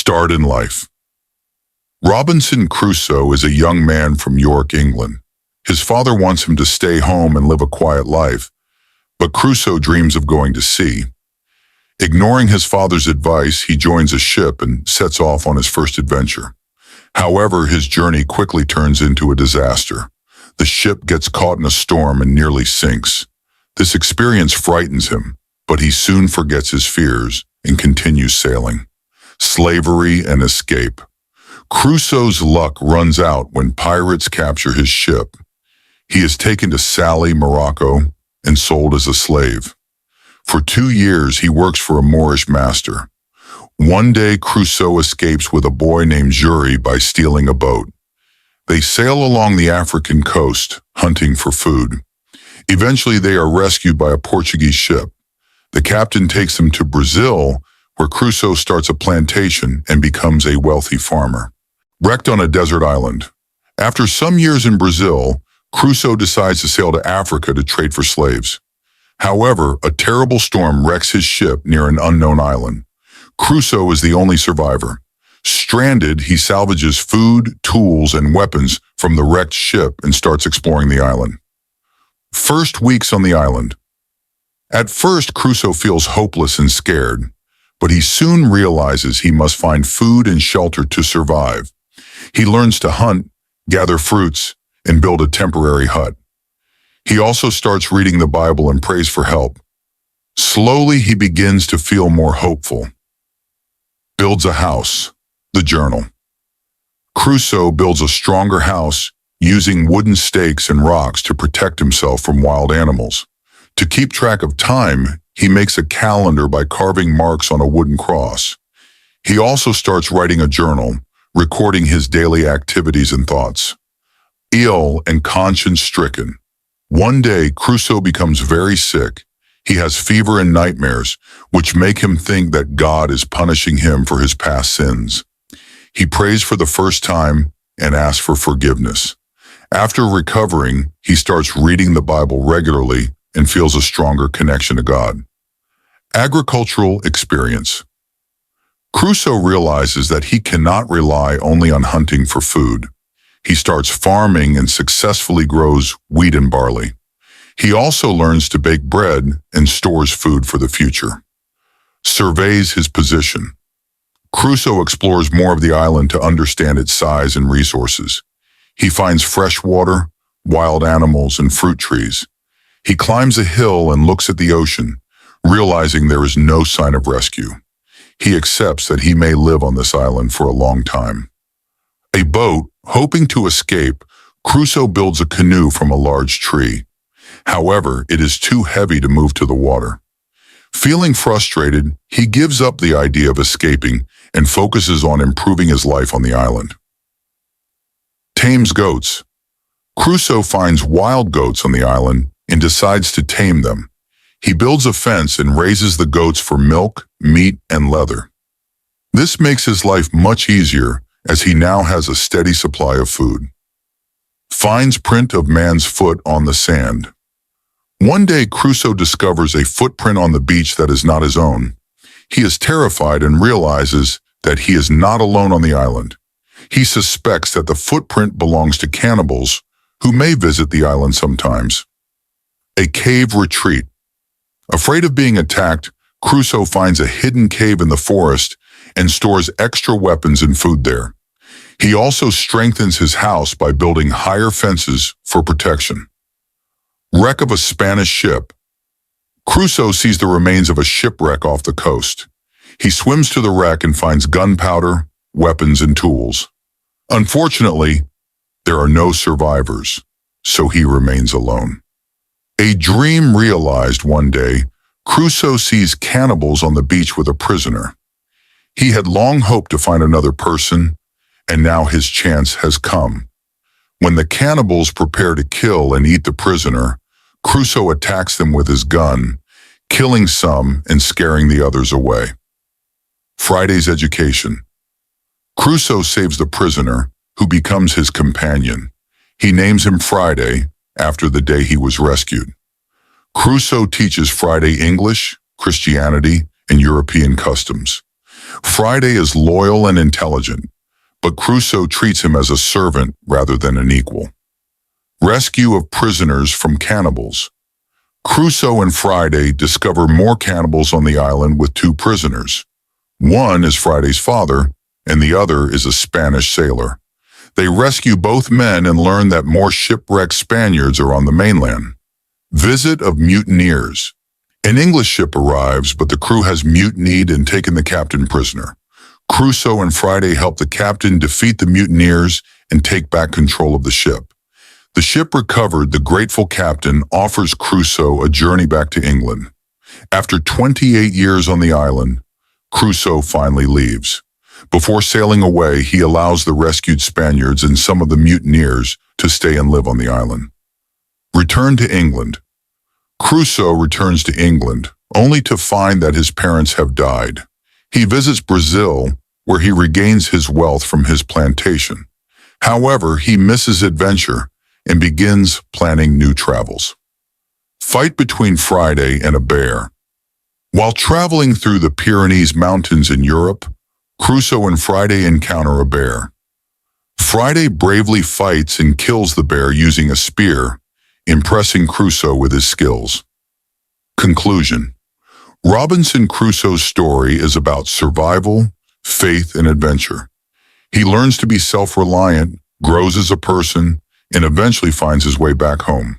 Start in life. Robinson Crusoe is a young man from York, England. His father wants him to stay home and live a quiet life, but Crusoe dreams of going to sea. Ignoring his father's advice, he joins a ship and sets off on his first adventure. However, his journey quickly turns into a disaster. The ship gets caught in a storm and nearly sinks. This experience frightens him, but he soon forgets his fears and continues sailing. Slavery and escape. Crusoe's luck runs out when pirates capture his ship. He is taken to Salé, Morocco, and sold as a slave. For 2 years, he works for a Moorish master. One day, Crusoe escapes with a boy named Jury by stealing a boat. They sail along the African coast, hunting for food. Eventually, they are rescued by a Portuguese ship. The captain takes them to Brazil, where Crusoe starts a plantation and becomes a wealthy farmer. Wrecked on a desert island. After some years in Brazil, Crusoe decides to sail to Africa to trade for slaves. However, a terrible storm wrecks his ship near an unknown island. Crusoe is the only survivor. Stranded, he salvages food, tools, and weapons from the wrecked ship and starts exploring the island. First weeks on the island. At first, Crusoe feels hopeless and scared, but he soon realizes he must find food and shelter to survive. He learns to hunt, gather fruits, and build a temporary hut. He also starts reading the Bible and prays for help. Slowly, he begins to feel more hopeful. Builds a house, the journal. Crusoe builds a stronger house using wooden stakes and rocks to protect himself from wild animals. To keep track of time, he makes a calendar by carving marks on a wooden cross. He also starts writing a journal, recording his daily activities and thoughts. Ill and conscience-stricken. One day, Crusoe becomes very sick. He has fever and nightmares, which make him think that God is punishing him for his past sins. He prays for the first time and asks for forgiveness. After recovering, he starts reading the Bible regularly and feels a stronger connection to God. Agricultural experience. Crusoe realizes that he cannot rely only on hunting for food. He starts farming and successfully grows wheat and barley. He also learns to bake bread and stores food for the future. Surveys his position. Crusoe explores more of the island to understand its size and resources. He finds fresh water, wild animals, and fruit trees. He climbs a hill and looks at the ocean, realizing there is no sign of rescue. He accepts that he may live on this island for a long time. A boat, hoping to escape, Crusoe builds a canoe from a large tree. However, it is too heavy to move to the water. Feeling frustrated, he gives up the idea of escaping and focuses on improving his life on the island. Tames goats. Crusoe finds wild goats on the island and decides to tame them. He builds a fence and raises the goats for milk, meat, and leather. This makes his life much easier as he now has a steady supply of food. Finds print of man's foot on the sand. One day, Crusoe discovers a footprint on the beach that is not his own. He is terrified and realizes that he is not alone on the island. He suspects that the footprint belongs to cannibals who may visit the island sometimes. A cave retreat. Afraid of being attacked, Crusoe finds a hidden cave in the forest and stores extra weapons and food there. He also strengthens his house by building higher fences for protection. Wreck of a Spanish ship. Crusoe sees the remains of a shipwreck off the coast. He swims to the wreck and finds gunpowder, weapons, and tools. Unfortunately, there are no survivors, so he remains alone. A dream realized one day, Crusoe sees cannibals on the beach with a prisoner. He had long hoped to find another person, and now his chance has come. When the cannibals prepare to kill and eat the prisoner, Crusoe attacks them with his gun, killing some and scaring the others away. Friday's education. Crusoe saves the prisoner, who becomes his companion. He names him Friday, after the day he was rescued. Crusoe teaches Friday English, Christianity, and European customs. Friday is loyal and intelligent, but Crusoe treats him as a servant rather than an equal. Rescue of prisoners from cannibals. Crusoe and Friday discover more cannibals on the island with two prisoners. One is Friday's father, and the other is a Spanish sailor. They rescue both men and learn that more shipwrecked Spaniards are on the mainland. Visit of mutineers. An English ship arrives, but the crew has mutinied and taken the captain prisoner. Crusoe and Friday help the captain defeat the mutineers and take back control of the ship. The ship recovered, the grateful captain offers Crusoe a journey back to England. After 28 years on the island, Crusoe finally leaves. Before sailing away, he allows the rescued Spaniards and some of the mutineers to stay and live on the island. Return to England. Crusoe returns to England, only to find that his parents have died. He visits Brazil, where he regains his wealth from his plantation. However, he misses adventure and begins planning new travels. Fight between Friday and a bear. While traveling through the Pyrenees Mountains in Europe, Crusoe and Friday encounter a bear. Friday bravely fights and kills the bear using a spear, impressing Crusoe with his skills. Conclusion. Robinson Crusoe's story is about survival, faith, and adventure. He learns to be self-reliant, grows as a person, and eventually finds his way back home.